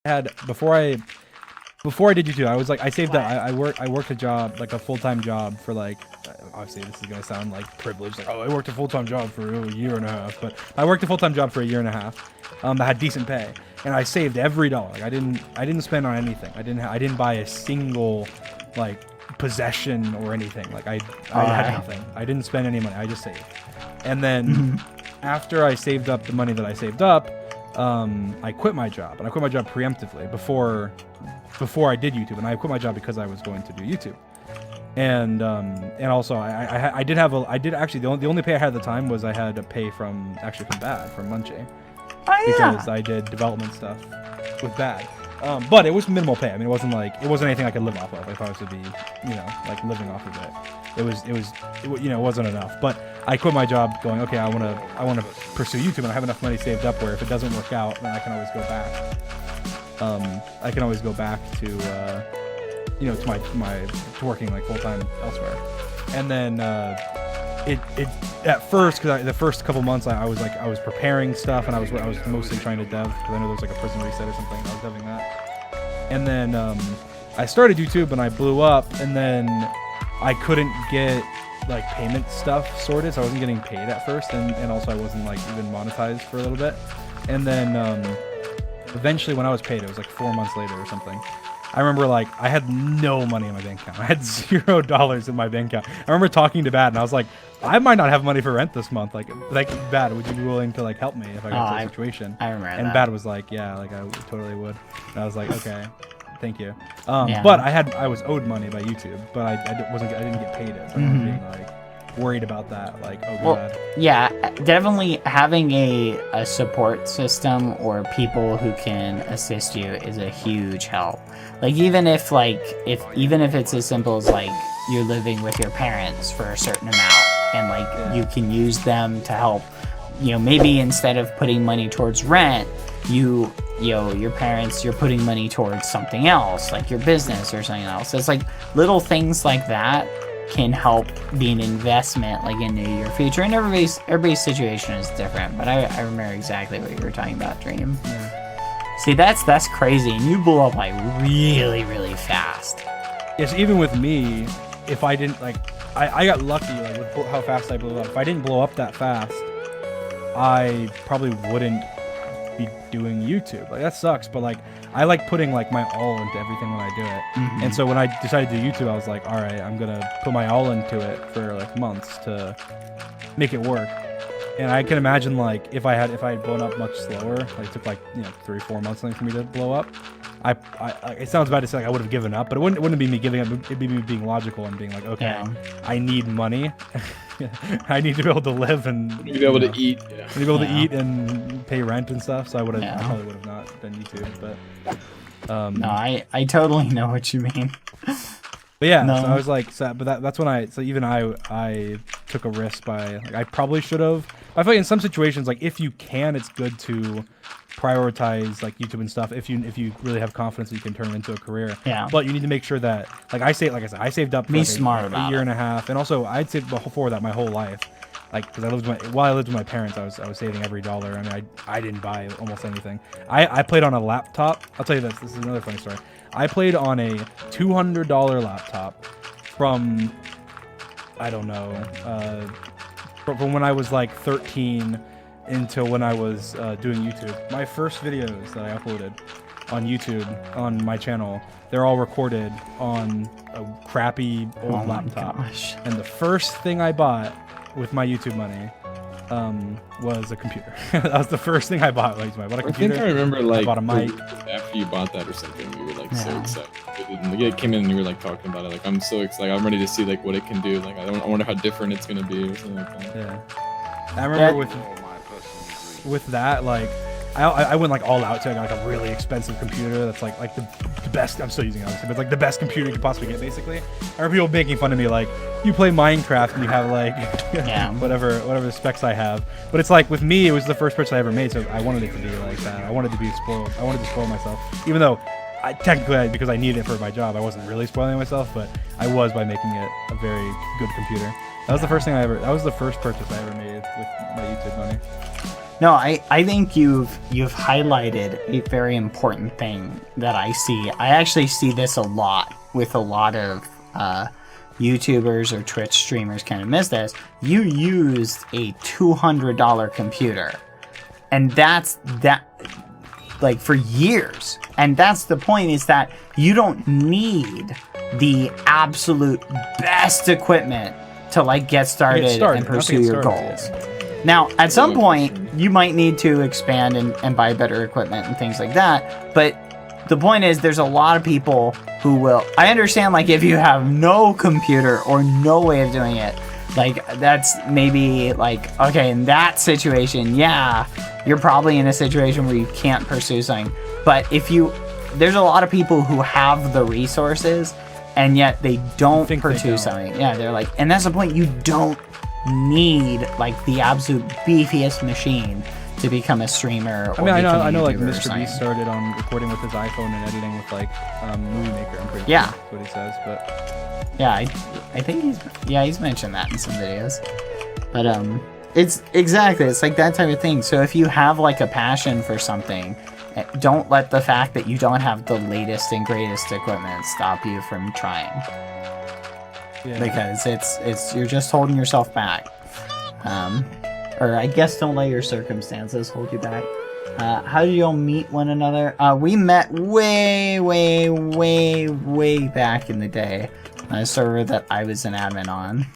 had before I did YouTube, I was like, I saved up. I worked a job, like a full-time job for like, obviously this is gonna sound like privileged, like, oh, I worked a full-time job for a year and a half, but I worked a full-time job for a year and a half, that had decent pay, and I saved every dollar. Like, I didn't spend on anything. I didn't buy a single like possession or anything. Like I had nothing. I didn't spend any money. I just saved, and then after I saved up the money that I saved up, I quit my job, and I quit my job preemptively before I did YouTube, and I quit my job because I was going to do YouTube, and also I did actually the only pay I had at the time was I had a pay from Bad, from Munchie, because I did development stuff with Bad, but it was minimal pay. I mean, it wasn't anything I could live off of if I was to be like living off of it. It wasn't enough. But I quit my job going, okay, I want to pursue YouTube, and I have enough money saved up where if it doesn't work out, then I can always go back. I can always go back to to working like full time elsewhere. And then it at first, because the first couple months I was preparing stuff, and I was mostly trying to dev, because I know there was like a prison reset or something. I was deving that. And then I started YouTube and I blew up, and then I couldn't get like payment stuff sorted, so I wasn't getting paid at first, and also I wasn't like even monetized for a little bit. And then eventually when I was paid, it was like 4 months later or something, I remember like I had no money in my bank account. I had $0 in my bank account. I remember talking to Bad, and I was like, I might not have money for rent this month. Like Bad, would you be willing to like help me if I got into a situation? I remember and that. Bad was like, yeah, like I totally would. And I was like, okay, thank you. But I was owed money by YouTube, but I didn't get paid it. So I was being like worried about that. Like, oh god. Yeah, definitely having a support system or people who can assist you is a huge help. Like even if it's as simple as like you're living with your parents for a certain amount, and like you can use them to help, maybe instead of putting money towards rent, your parents, you're putting money towards something else, like your business or something else. It's like little things like that can help be an investment like into your future. And everybody's situation is different, but I remember exactly what you were talking about, Dream. See, that's crazy, and you blew up like really, really fast. Yes, even with me, if I didn't I got lucky like with how fast I blew up. If I didn't blow up that fast, I probably wouldn't be doing YouTube. Like that sucks, but like I like putting like my all into everything when I do it. And so when I decided to do YouTube, I was like, all right, I'm gonna put my all into it for like months to make it work. And I can imagine like if I had blown up much slower, like it took like 3-4 months for me to blow up. I it sounds bad to say like I would have given up, but it wouldn't be me giving up. It'd be me being logical and being like, okay, I need money. I need to be able to live and be able to eat. I need to be able to eat and pay rent and stuff. So I probably would have not done YouTube, but no, I totally know what you mean. But yeah, so I was like, that's when I took a risk by like I probably should have. I feel like in some situations, like if you can, it's good to prioritize like YouTube and stuff if you really have confidence that you can turn it into a career. Yeah. But you need to make sure that like I said, I saved up for Be like smart a about year it. and a half, and also I'd saved before that my whole life. Like, because while I lived with my parents, I was saving every dollar. I mean, I didn't buy almost anything. I played on a laptop. I'll tell you this. This is another funny story. I played on a $200 laptop from, I don't know, from when I was like 13 until when I was doing YouTube. My first videos that I uploaded on YouTube on my channel, they're all recorded on a crappy old laptop. Gosh. And the first thing I bought with my YouTube money was a computer. That was the first thing I bought. Like, I bought a computer. I think I remember like I bought a mic. After you bought that or something, you were like so excited. And it came in and you were like talking about it. Like I'm so excited. I'm ready to see like what it can do. Like I wonder how different it's gonna be or something like that. Yeah. I remember with that, like I went like all out to like a really expensive computer that's like the best. I'm still using it obviously, but it's like the best computer you could possibly get basically. I remember people making fun of me like, you play Minecraft and you have like whatever the specs I have. But it's like with me, it was the first purchase I ever made, so I wanted it to be like that. I wanted to be spoiled. I wanted to spoil myself, even though technically because I needed it for my job, I wasn't really spoiling myself, but I was by making it a very good computer. That was the first thing that was the first purchase I ever made with my YouTube money. No, I think you've highlighted a very important thing that I see. I actually see this a lot with a lot of YouTubers or Twitch streamers kind of miss this. You used a $200 computer, and that's like for years. And that's the point, is that you don't need the absolute best equipment to like get started and pursue your goals. Now, at some point, you might need to expand and buy better equipment and things like that. But the point is, there's a lot of people who will... I understand, like, if you have no computer or no way of doing it, like, that's maybe, like, okay, in that situation, yeah, you're probably in a situation where you can't pursue something. But if you... There's a lot of people who have the resources, and yet they don't pursue something. Yeah, they're like... And that's the point, you don't need like the absolute beefiest machine to become a streamer. I mean, I know, like Mr. Beast started on recording with his iPhone and editing with like Movie Maker. I'm pretty sure that's what he says, but yeah, I think he's mentioned that in some videos. But it's exactly, it's like that type of thing. So if you have like a passion for something, don't let the fact that you don't have the latest and greatest equipment stop you from trying. Yeah. Because it's you're just holding yourself back, or I guess don't let your circumstances hold you back. How did you all meet one another? We met way back in the day on a server that I was an admin on.